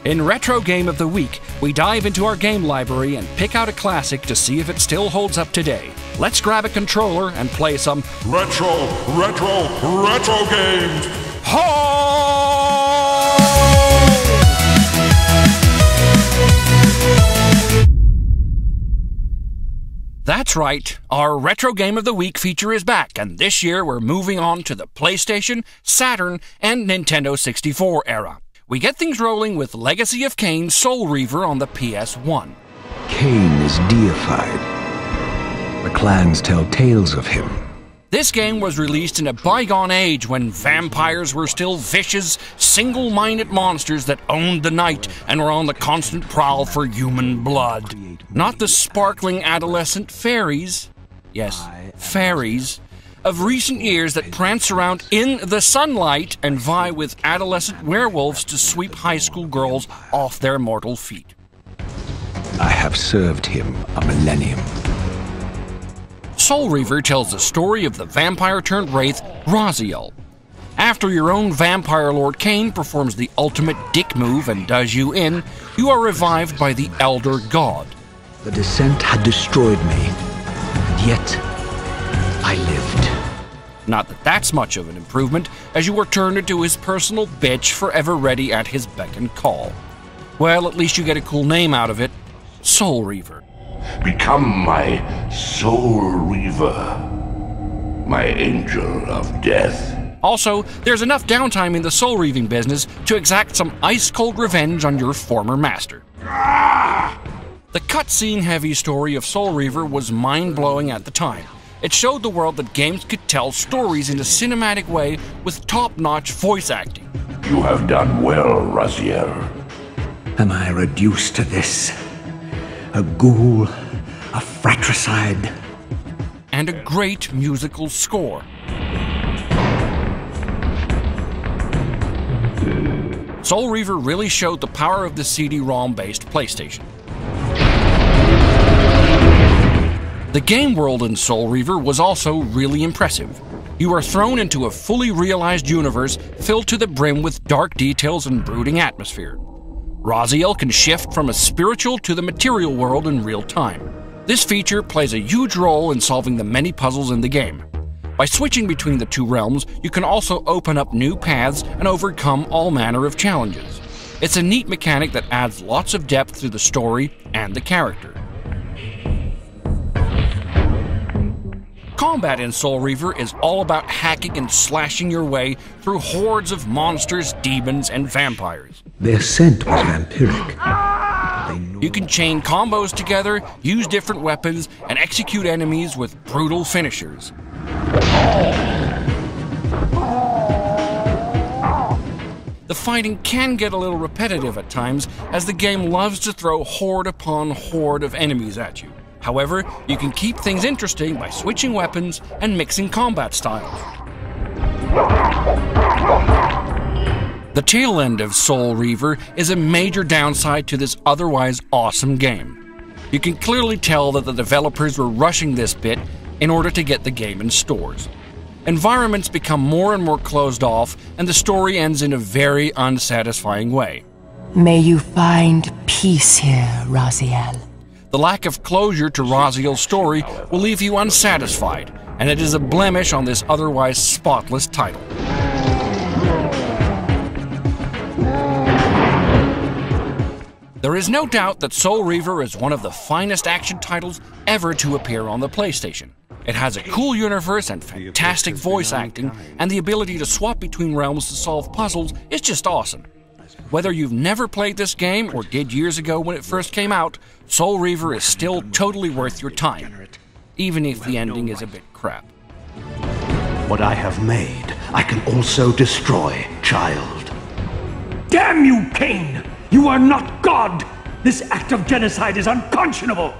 In Retro Game of the Week, we dive into our game library and pick out a classic to see if it still holds up today. Let's grab a controller and play some retro games! That's right, our Retro Game of the Week feature is back, and this year we're moving on to the PlayStation, Saturn, and Nintendo 64 era. We get things rolling with Legacy of Kain Soul Reaver on the PS1. Kain is deified. The clans tell tales of him. This game was released in a bygone age when vampires were still vicious, single-minded monsters that owned the night and were on the constant prowl for human blood. Not the sparkling adolescent fairies, yes, fairies, of recent years that prance around in the sunlight and vie with adolescent werewolves to sweep high school girls off their mortal feet. I have served him a millennium. Soul Reaver tells the story of the vampire-turned-wraith Raziel. After your own vampire lord Kain performs the ultimate dick move and does you in, you are revived by the elder god. The descent had destroyed me, and yet I lived. Not that that's much of an improvement, as you were turned into his personal bitch forever ready at his beck and call. Well, at least you get a cool name out of it, Soul Reaver. Become my Soul Reaver, my angel of death. Also, there's enough downtime in the soul reaving business to exact some ice-cold revenge on your former master. The cutscene-heavy story of Soul Reaver was mind-blowing at the time. It showed the world that games could tell stories in a cinematic way with top-notch voice acting. You have done well, Raziel. Am I reduced to this? A ghoul, a fratricide, and a great musical score. Soul Reaver really showed the power of the CD-ROM-based PlayStation. The game world in Soul Reaver was also really impressive. You are thrown into a fully realized universe filled to the brim with dark details and brooding atmosphere. Raziel can shift from a spiritual to the material world in real time. This feature plays a huge role in solving the many puzzles in the game. By switching between the two realms, you can also open up new paths and overcome all manner of challenges. It's a neat mechanic that adds lots of depth to the story and the character. Combat in Soul Reaver is all about hacking and slashing your way through hordes of monsters, demons, and vampires. Their scent was vampiric. You can chain combos together, use different weapons, and execute enemies with brutal finishers. The fighting can get a little repetitive at times, as the game loves to throw horde upon horde of enemies at you. However, you can keep things interesting by switching weapons and mixing combat styles. The tail end of Soul Reaver is a major downside to this otherwise awesome game. You can clearly tell that the developers were rushing this bit in order to get the game in stores. Environments become more and more closed off, and the story ends in a very unsatisfying way. May you find peace here, Raziel. The lack of closure to Raziel's story will leave you unsatisfied, and it is a blemish on this otherwise spotless title. There is no doubt that Soul Reaver is one of the finest action titles ever to appear on the PlayStation. It has a cool universe and fantastic voice acting, and the ability to swap between realms to solve puzzles is just awesome. Whether you've never played this game or did years ago when it first came out, Soul Reaver is still totally worth your time, even if the ending is a bit crap. What I have made, I can also destroy, child. Damn you, Kain! You are not God! This act of genocide is unconscionable!